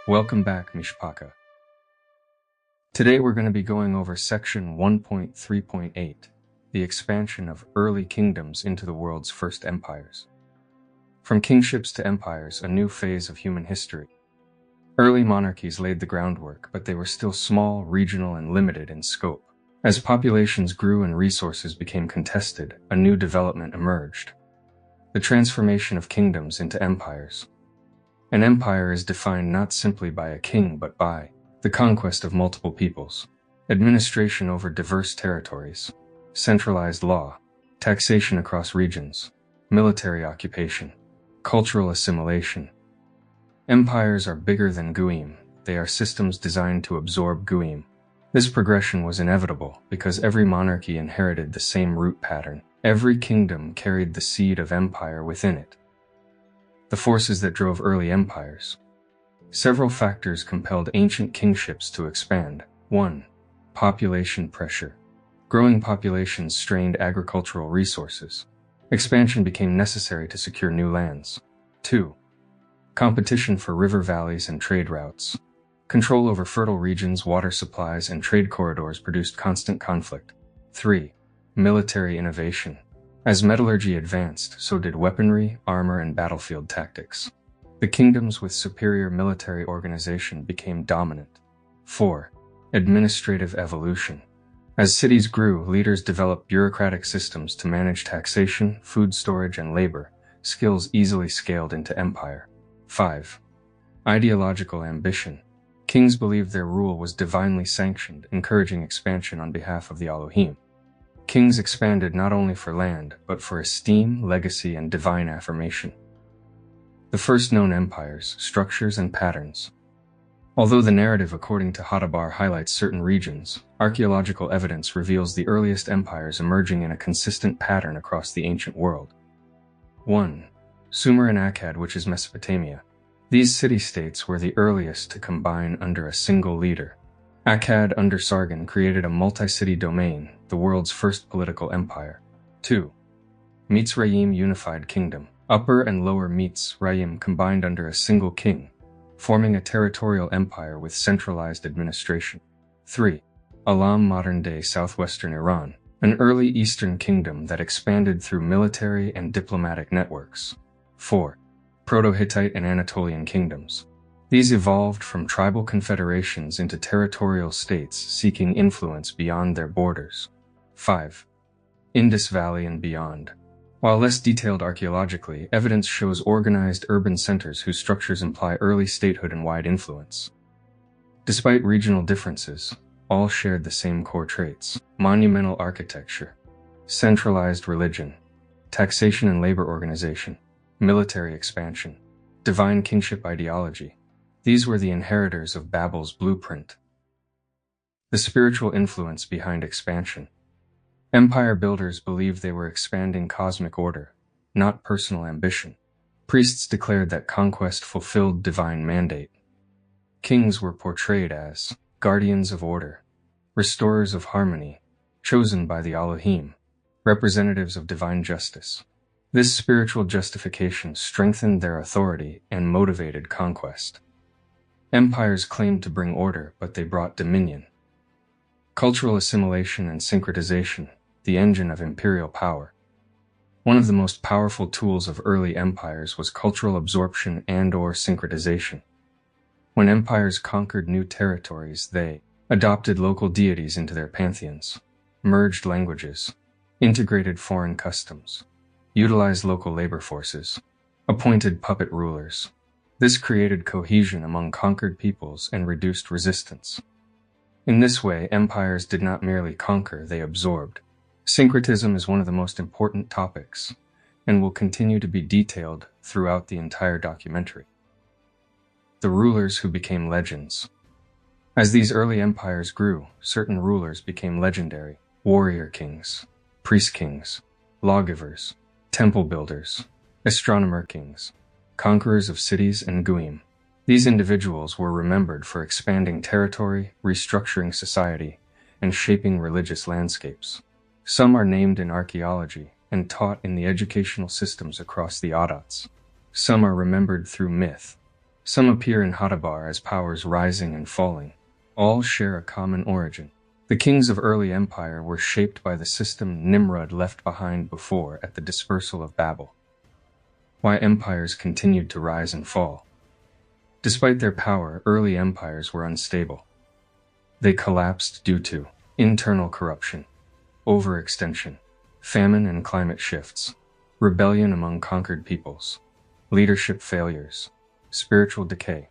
Welcome back, Mishpaka. Today we're going to be going over section 1.3.8, the expansion of early kingdoms into the world's first empires. From kingships to empires, a new phase of human history. Early monarchies laid the groundwork, but they were still small, regional, and limited in scope. As populations grew and resources became contested, a new development emerged. The transformation of kingdoms into empires. An empire is defined not simply by a king but by the conquest of multiple peoples, administration over diverse territories, centralized law, taxation across regions, military occupation, cultural assimilation. Empires are bigger than Guim. They are systems designed to absorb Guim. This progression was inevitable because every monarchy inherited the same root pattern. Every kingdom carried the seed of empire within it. The forces that drove early empires. Several factors compelled ancient kingships to expand. 1. Population pressure. Growing populations strained agricultural resources. Expansion became necessary to secure new lands. 2. Competition for river valleys and trade routes. Control over fertile regions, water supplies, and trade corridors produced constant conflict. 3. Military innovation. As metallurgy advanced, so did weaponry, armor, and battlefield tactics. The kingdoms with superior military organization became dominant. 4. Administrative evolution. As cities grew, leaders developed bureaucratic systems to manage taxation, food storage, and labor, skills easily scaled into empire. 5. Ideological ambition. Kings believed their rule was divinely sanctioned, encouraging expansion on behalf of the Elohim. Kings expanded not only for land, but for esteem, legacy, and divine affirmation. The first known empires, structures, and patterns. Although the narrative according to Dabar highlights certain regions, archaeological evidence reveals the earliest empires emerging in a consistent pattern across the ancient world. 1. Sumer and Akkad, which is Mesopotamia. These city-states were the earliest to combine under a single leader. Akkad under Sargon created a multi-city domain, the world's first political empire. 2. Mytsraym unified kingdom. Upper and Lower Mytsraym combined under a single king, forming a territorial empire with centralized administration. 3. Elam, modern-day southwestern Iran, an early eastern kingdom that expanded through military and diplomatic networks. 4. Proto-Hittite and Anatolian kingdoms. These evolved from tribal confederations into territorial states seeking influence beyond their borders. 5. Indus Valley and beyond. While less detailed archaeologically, evidence shows organized urban centers whose structures imply early statehood and wide influence. Despite regional differences, all shared the same core traits: monumental architecture, centralized religion, taxation and labor organization, military expansion, divine kingship ideology. These were the inheritors of Babel's blueprint. The spiritual influence behind expansion. Empire builders believed they were expanding cosmic order, not personal ambition. Priests declared that conquest fulfilled divine mandate. Kings were portrayed as guardians of order, restorers of harmony, chosen by the Elohim, representatives of divine justice. This spiritual justification strengthened their authority and motivated conquest. Empires claimed to bring order, but they brought dominion. Cultural assimilation and syncretization, the engine of imperial power. One of the most powerful tools of early empires was cultural absorption and/or syncretization. When empires conquered new territories, they adopted local deities into their pantheons, merged languages, integrated foreign customs, utilized local labor forces, appointed puppet rulers. This created cohesion among conquered peoples and reduced resistance. In this way, empires did not merely conquer, they absorbed. Syncretism is one of the most important topics, and will continue to be detailed throughout the entire documentary. The rulers who became legends. As these early empires grew, certain rulers became legendary: warrior kings, priest kings, lawgivers, temple builders, astronomer kings, conquerors of cities and Guim. These individuals were remembered for expanding territory, restructuring society, and shaping religious landscapes. Some are named in archaeology and taught in the educational systems across the Adats. Some are remembered through myth, Some appear in Dabar as powers rising and falling. All share a common origin. The kings of early empire were shaped by the system Nimrod left behind before at the dispersal of Babel. Why empires continued to rise and fall. Despite their power, early empires were unstable. They collapsed due to internal corruption, overextension, famine and climate shifts, rebellion among conquered peoples, leadership failures, spiritual decay.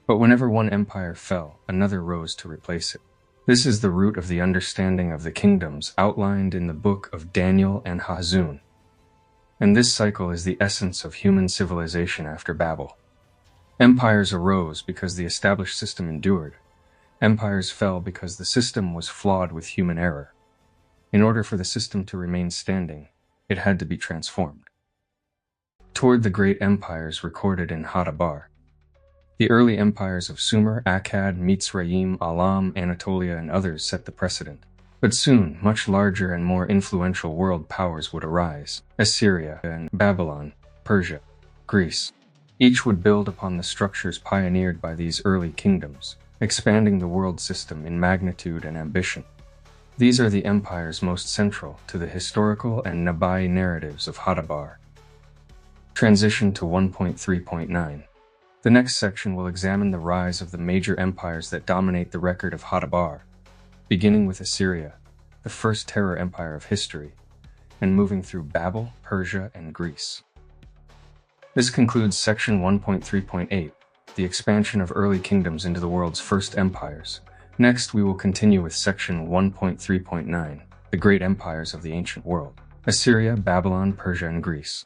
But whenever one empire fell, another rose to replace it. This is the root of the understanding of the kingdoms outlined in the book of Daniel and Hazun. And this cycle is the essence of human civilization after Babel. Empires arose because the established system endured. Empires fell because the system was flawed with human error. In order for the system to remain standing, it had to be transformed. Toward the great empires recorded in Dabar. The early empires of Sumer, Akkad, Mytsraym, Alam, Anatolia, and others set the precedent. But soon, much larger and more influential world powers would arise: Assyria and Babylon, Persia, Greece. Each would build upon the structures pioneered by these early kingdoms, expanding the world system in magnitude and ambition. These are the empires most central to the historical and nabay narratives of Dabar. Transition to 1.3.9. The next section will examine the rise of the major empires that dominate the record of Dabar, beginning with Assyria, the first terror empire of history, and moving through Babel, Persia, and Greece. This concludes section 1.3.8, the expansion of early kingdoms into the world's first empires. Next, we will continue with section 1.3.9, the great empires of the ancient world: Assyria, Babylon, Persia, and Greece.